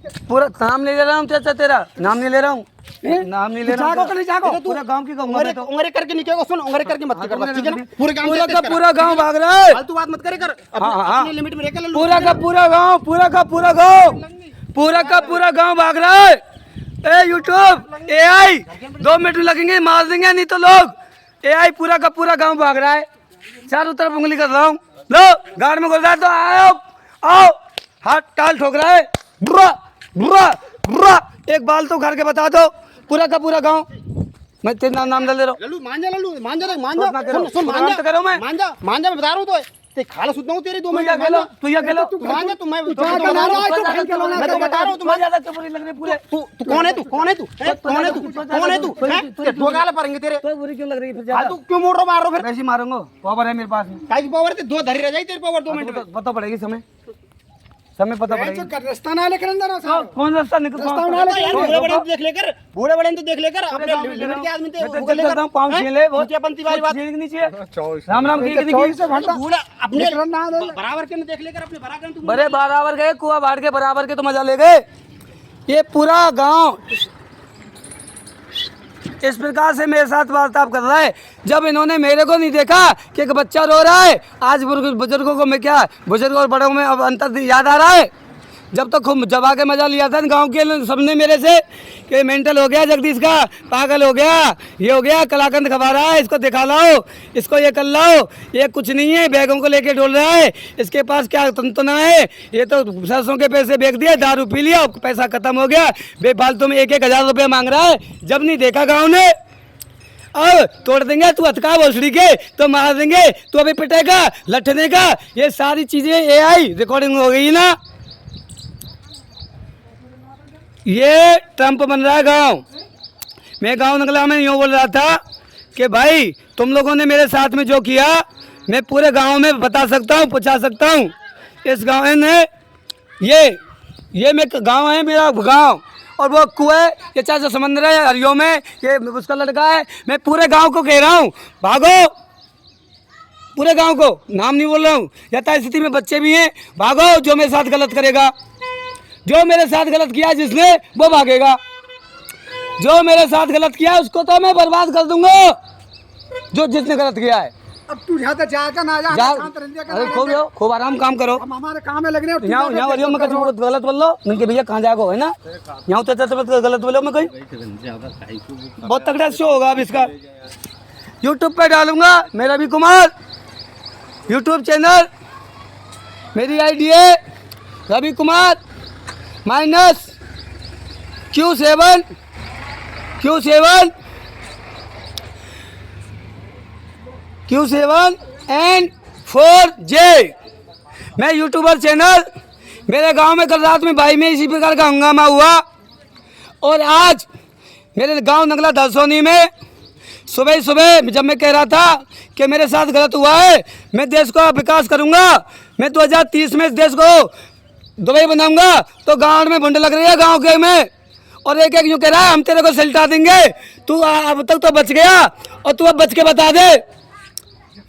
पूरा नाम नहीं ले रहा हूँ चाचा, तेरा नाम नहीं ले रहा हूँ, नाम नहीं ले रहा हूँ। जागो नहीं जागो, पूरा गांव की कहूँगा मैं तो। उंगरे करके नहीं कहोगे, सुन उंगरे करके मत कर, ठीक है ना? पूरे गांव पूरा का पूरा गांव भाग रहा है, फालतू बात मत करे कर, हाँ। अपनी लिमिट में रहकर पूरा का पूरा गांव, पूरा का पूरा गांव, पूरा का पूरा गांव भाग रहा है। ए यूट्यूब AI 2 मिनट लगेंगे, मार देंगे नहीं तो लोग। AI पूरा का पूरा गांव भाग रहा है, चारों तरफ उंगली कर रहा हूँ। लो गाड़ में घुस रहा है तो आओ आओ, हाथ टाल ठोक रहा है, बुरा बुरा बुरा। एक बाल तो घर के बता दो, पूरा का पूरा गांव। मैं तेरा नाम डाल दे रहा हूँ। लल्लू मान जा, लल्लू मान जा, सुन मान जा, मान जा, मैं बता रहा हूँ तो ते खाला सुनता हूँ तेरी 2 मिनट। तू या खेलो, मान जा, मैं तो बता रहा हूँ, मजा ज्यादा चुप लग रही पूरे। तू कौन है, तू कौन है, तू कौन है, तू कौन है, तू दो गाल पड़ेंगे तेरे। तो बुरी क्यों लग रही है फिर हाँ, ज्यादा? तू क्यों मोड़ रहा, मार रहा फिर? वैसे ही मारूंगा, पावर है मेरे पास में। काई की पावर थे, 2 धरी रह जाई तेरी पावर 2 मिनट में। पता पड़ेगी समय, समय पता पड़ेगी। रास्ता ना लेकर अंदर आ, कौन रास्ता निकल, बूढ़े बड़े तो देख लेकर, बूढ़े बड़े तो देख लेकर, अपने लिमिट के आदमी थे वो लेकर पाँव छीन ले, वो क्या बनती वाली बात। छीन नहीं चाहिए। राम राम की बूढ़ा अपने बराबर के देख लेकर, अपने बराबर के बड़े बराबर गए, कुआ बाढ़ के बराबर के तो मजा ले गए। ये पूरा गांव इस प्रकार से मेरे साथ वार्तालाप कर रहा है। जब इन्होंने मेरे को नहीं देखा कि एक बच्चा रो रहा है, आज बुजुर्गों को मैं क्या, बुजुर्गों और बड़ों में अब अंतर याद आ रहा है। जब तक खूब जबा के मजा लिया था गांव के सबने मेरे से कि मेंटल हो गया जगदीश का, पागल हो गया, ये हो गया, कलाकंद खबा रहा है, इसको दिखा लाओ, इसको ये कर लाओ, ये कुछ नहीं है, बैगों को लेके डोल रहा है, इसके पास क्या तंतना है, ये तो सरसों के पैसे बेच दिए, दारू पी लिया, पैसा खत्म हो गया, बेफालतू में 1-1 हज़ार रुपये मांग रहा है। जब नहीं देखा गाँव ने, अब तोड़ देंगे, तू हथका भोसड़ी के तो मार देंगे, तू अभी पिटेगा, लठने का, ये सारी चीजें AI रिकॉर्डिंग हो गई ना। ये ट्रंप बन रहा है गांव। मैं गांव नगला में यूँ बोल रहा था कि भाई तुम लोगों ने मेरे साथ में जो किया, मैं पूरे गांव में बता सकता हूँ, पूछा सकता हूँ। इस गांव ने ये मैं गांव है, मेरा गांव, और वो कुएं, ये चाचा समंदर है हरियो में, ये उसका लड़का है। मैं पूरे गांव को कह रहा हूँ भागो, पूरे गांव को, नाम नहीं बोल रहा हूँ, यथा स्थिति में बच्चे भी हैं, भागो। जो मेरे साथ गलत करेगा, जो मेरे साथ गलत किया जिसने, वो भागेगा। जो मेरे साथ गलत किया उसको तो मैं बर्बाद कर दूंगा, जो जिसने गलत किया है। अब तू यहाँ तक जाकर ना जा, अरे खूब आराम काम करो, हमारे काम में लग रहे हो। यहाँ मैं कुछ गलत बोल लो, उनके भैया कहाँ जाएगा है ना, यहाँ तो गलत बोलो, मैं कोई बहुत तगड़ा शो होगा अब इसका। यूट्यूब पे डालूंगा, मेरा रवि कुमार यूट्यूब चैनल, मेरी ID है Ravi Kumar -Q7 and 4J। मैं यूट्यूबर चैनल, मेरे गांव में कल रात में भाई में इसी प्रकार का हंगामा हुआ, और आज मेरे गांव नगला दरसोनी में सुबह सुबह जब मैं कह रहा था कि मेरे साथ गलत हुआ है, मैं देश का विकास करूंगा, मैं 2030 में इस देश को दुबई बनाऊंगा, तो गांव में भुंड लग रही है गांव के में, और एक यूँ कह रहा है हम तेरे को सलटा देंगे, तू अब तक तो बच गया और तू अब बच के बता दे।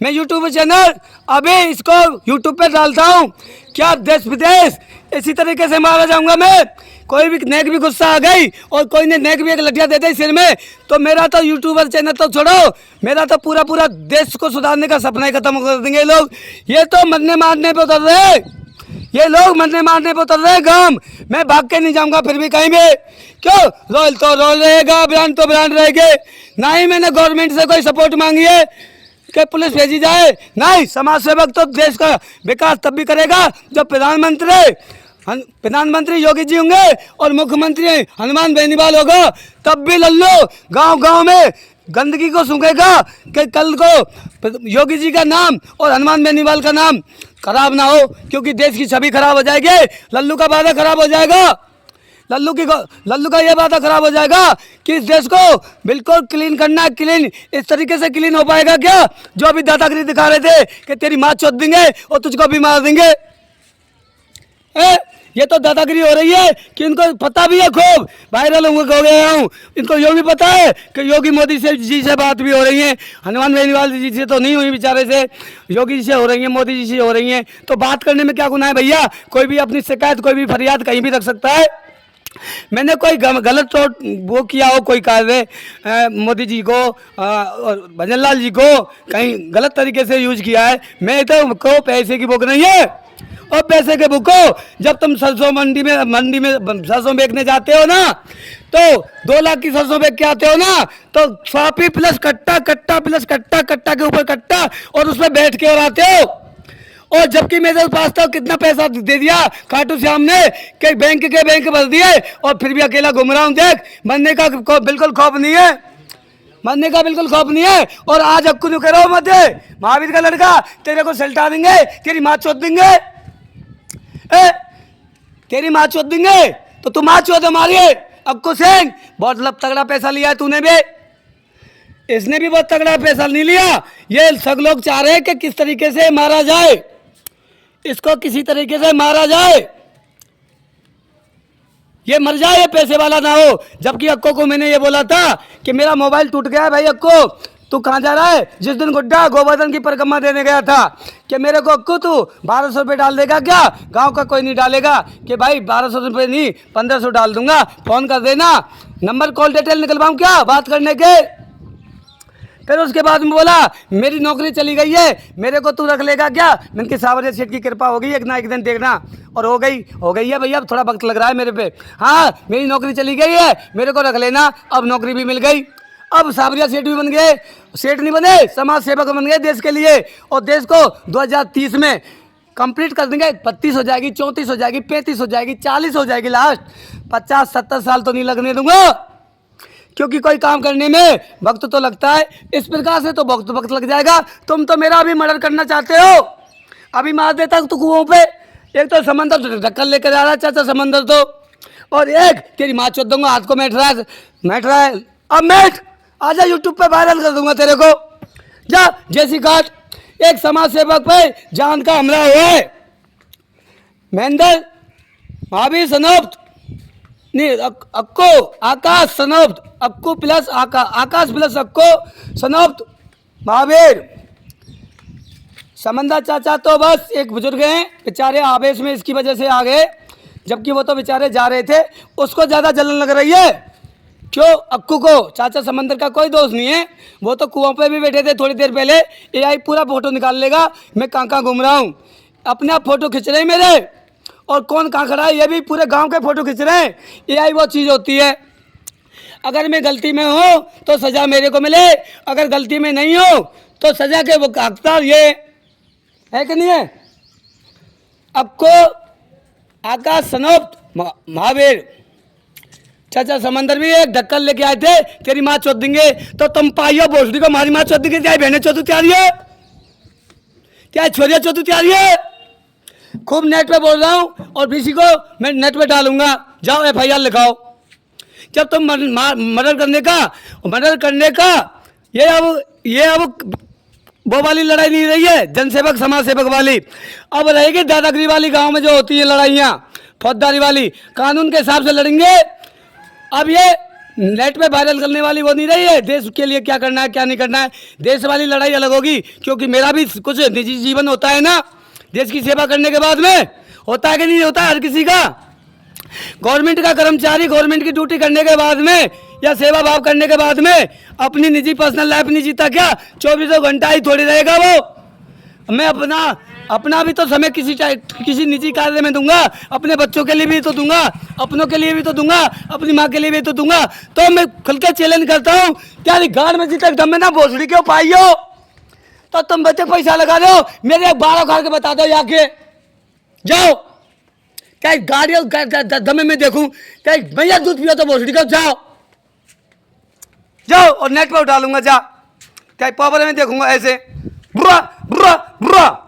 मैं यूट्यूब चैनल अभी इसको यूट्यूब पे डालता हूँ, क्या देश विदेश इसी तरीके से मारा जाऊंगा मैं। कोई भी नेक भी गुस्सा आ गई और कोई ने नेक भी एक लठिया दे दी सिर में, तो मेरा तो यूट्यूबर चैनल तो छोड़ो, मेरा तो पूरा देश को सुधारने का सपना ही खत्म कर देंगे लोग। ये तो मरने मारने पे उतर रहे, ये लोग मरने मारने पे उतर रहे गांव। मैं भाग के नहीं जाऊंगा फिर भी कहीं भी, क्यों, रोल तो रोल रहेगा, ब्रांड तो ब्रांड रहेंगे। ना ही मैंने गवर्नमेंट से कोई सपोर्ट मांगी है कि पुलिस भेजी जाए, नहीं। समाज सेवक तो देश का विकास तब भी करेगा जब प्रधानमंत्री योगी जी होंगे और मुख्यमंत्री हनुमान बेनीवाल होगा, तब भी लल्लू गांव गांव में गंदगी को सूंघेगा कि कल को योगी जी का नाम और हनुमान बेनीवाल का नाम खराब ना हो, क्योंकि देश की छवि खराब हो जाएगी। लल्लू का वादा खराब हो जाएगा, लल्लू का ये वादा खराब हो जाएगा कि इस देश को बिल्कुल क्लीन करना, क्लीन इस तरीके से क्लीन हो पाएगा क्या, जो अभी दादागिरी दिखा रहे थे कि तेरी माँ चोद देंगे और तुझको भी मार देंगे। ये तो दादागिरी हो रही है कि इनको पता भी है, खूब वायरल हो गया हूँ, इनको ये भी पता है कि योगी मोदी जी से बात भी हो रही है, हनुमान बेनीवाल जी से तो नहीं हुई बेचारे से, योगी जी से हो रही है, मोदी जी से हो रही हैं। तो बात करने में क्या गुनाह है भैया, कोई भी अपनी शिकायत, कोई भी फरियाद कहीं भी रख सकता है। मैंने कोई गलत वो किया हो कोई कार्य मोदी जी को और भजन लाल जी को कहीं गलत तरीके से यूज किया है, मैं तो को पैसे की बुक नहीं है। और पैसे के बुक हो, जब तुम सरसों मंडी में सरसों बेचने जाते हो ना, तो 2 लाख की सरसों बेच के आते हो ना, तो स्वापी प्लस कट्टा, कट्टा प्लस कट्टा, कट्टा के ऊपर कट्टा, और उसमें बैठ के और आते हो। और जबकि मेरे पास तो कितना पैसा दे दिया खाटू श्याम ने कि बैंक भर दिए, और फिर भी अकेला घूम रहा हूँ। देख, मरने का बिल्कुल खौफ नहीं है, मरने का बिल्कुल खौफ नहीं है। और आज अक्कू ने करो मत, महावीर का लड़का तेरे को सल्टा देंगे, तेरी माँ चोद देंगे, तेरी माँ चोद देंगे, तो तू माँ चोद हमारी है। अक्कू सिंह बहुत तगड़ा पैसा लिया है तूने भी, इसने भी बहुत तगड़ा पैसा नहीं लिया। ये सब लोग चाह रहे हैं कि किस तरीके से मारा जाए, इसको किसी तरीके से मारा जाए, ये मर जाए, ये पैसे वाला ना हो। जबकि अक्को को मैंने ये बोला था कि मेरा मोबाइल टूट गया है भाई, अक्को तू कहाँ जा रहा है? जिस दिन गुड्डा गोवर्धन की परिक्रमा देने गया था कि मेरे को अक्को तू 1200 रुपये डाल देगा क्या? गांव का कोई नहीं डालेगा कि भाई 1200 रुपये नहीं 1500 डाल दूंगा, फोन कर देना, नंबर कॉल डिटेल निकलवाऊँ क्या बात करने के? फिर उसके बाद में बोला मेरी नौकरी चली गई है, मेरे को तू रख लेगा क्या? मैंने कि सावरिया सेठ की कृपा होगी, एक ना एक दिन देखना। और हो गई है भैया, थोड़ा वक्त लग रहा है मेरे पे। हाँ, मेरी नौकरी चली गई है, मेरे को रख लेना। अब नौकरी भी मिल गई, अब सावरिया सेठ भी बन गए, सेठ नहीं बने समाज सेवक बन गए देश के लिए। और देश को 2030 में कंप्लीट कर देंगे। 32 हो जाएगी, 34 हो जाएगी, 35 हो जाएगी, 40 हो जाएगी, लास्ट 50-70 साल तो नहीं लगने दूंगा, क्योंकि कोई काम करने में वक्त तो लगता है। इस प्रकार से तो वक्त लग जाएगा। तुम तो मेरा अभी मर्डर करना चाहते हो, अभी मार देता तो कुओं पे। एक तो समंदर ढक्कन लेकर जा रहा है चाचा समंदर तो, और एक तेरी माँ चोद दूंगा, हाथ को मैट रहा है। अब मैट आजा, यूट्यूब पे वायरल कर दूंगा तेरे को। जा जैसी काट, एक समाज सेवक पे जान का हमला हुआ है, महेंद्र महावीर सनोप्त नहीं, अक्को आकाश सनोप्त, अक्को प्लस आकाश प्लस अक्को सनोप्त महावीर। समंदर चाचा तो बस एक बुजुर्ग हैं, बेचारे आवेश में इसकी वजह से आ गए, जबकि वो तो बेचारे जा रहे थे। उसको ज़्यादा जलन लग रही है, क्यों? अक्कू को। चाचा समंदर का कोई दोष नहीं है, वो तो कुआं पे भी बैठे थे थोड़ी देर पहले। AI पूरा फोटो निकाल लेगा मैं कहाँ घूम रहा हूँ, अपने आप फोटो खींच रहे हैं मेरे, और कौन कहाँ खड़ा है ये भी पूरे गांव के फोटो खींच रहे हैं। AI वो चीज़ होती है, अगर मैं गलती में हूँ तो सज़ा मेरे को मिले, अगर गलती में नहीं हो तो सज़ा के वो हकदार ये है कि नहीं है? आपको आकाश सनोप्त महावीर चाचा समंदर भी एक ढक्कन लेके आए थे, तेरी माँ चोद देंगे, तो तुम पाइयो भोसड़ी को हमारी माँ चोद देंगे, क्या बहने चोदू तैयारी है, क्या छोरिया चोदू तैयारी है? खूब नेट पे बोल रहा हूँ, और किसी को मैं नेट पे डालूंगा, जाओ FIR लिखाओ। जब तुम मर्डर करने का ये अब वो वाली लड़ाई नहीं रही है, जनसेवक समाज सेवक वाली, अब रहेगी दादागिरी वाली। गांव में जो होती है लड़ाइयाँ फौजदारी वाली, कानून के हिसाब से लड़ेंगे। अब ये नेट पे वायरल करने वाली वो नहीं रही है, देश के लिए क्या करना है क्या नहीं करना है, देश वाली लड़ाई अलग होगी। क्योंकि मेरा भी कुछ निजी जीवन होता है ना, देश की सेवा करने के बाद में होता है कि नहीं होता हर किसी का। गवर्नमेंट का कर्मचारी गवर्नमेंट की ड्यूटी करने के बाद में या सेवा भाव करने के बाद में अपनी निजी पर्सनल लाइफ नहीं जीता क्या? 24 घंटा ही थोड़ी रहेगा वो। मैं अपना भी तो समय किसी निजी कार्य में दूंगा, अपने बच्चों के लिए भी तो दूंगा, अपनों के लिए भी तो दूंगा, अपनी माँ के लिए भी तो दूंगा। तो मैं खुल के चैलेंज करता हूँ, क्या गाड़ में जीतक दम में ना भोसड़ी क्यों पाइयो? तो तुम बच्चे पैसा लगा रहे हो, मेरे 12 उखाड़ के बता दो जाके, जाओ क्या गाड़ियों दमे में देखूं, क्या भैया दूध पियो तो भोसड़ी का, जाओ और नेट पर डालूंगा, जा क्या पावर में देखूंगा ऐसे बुरा बुरा बुरा।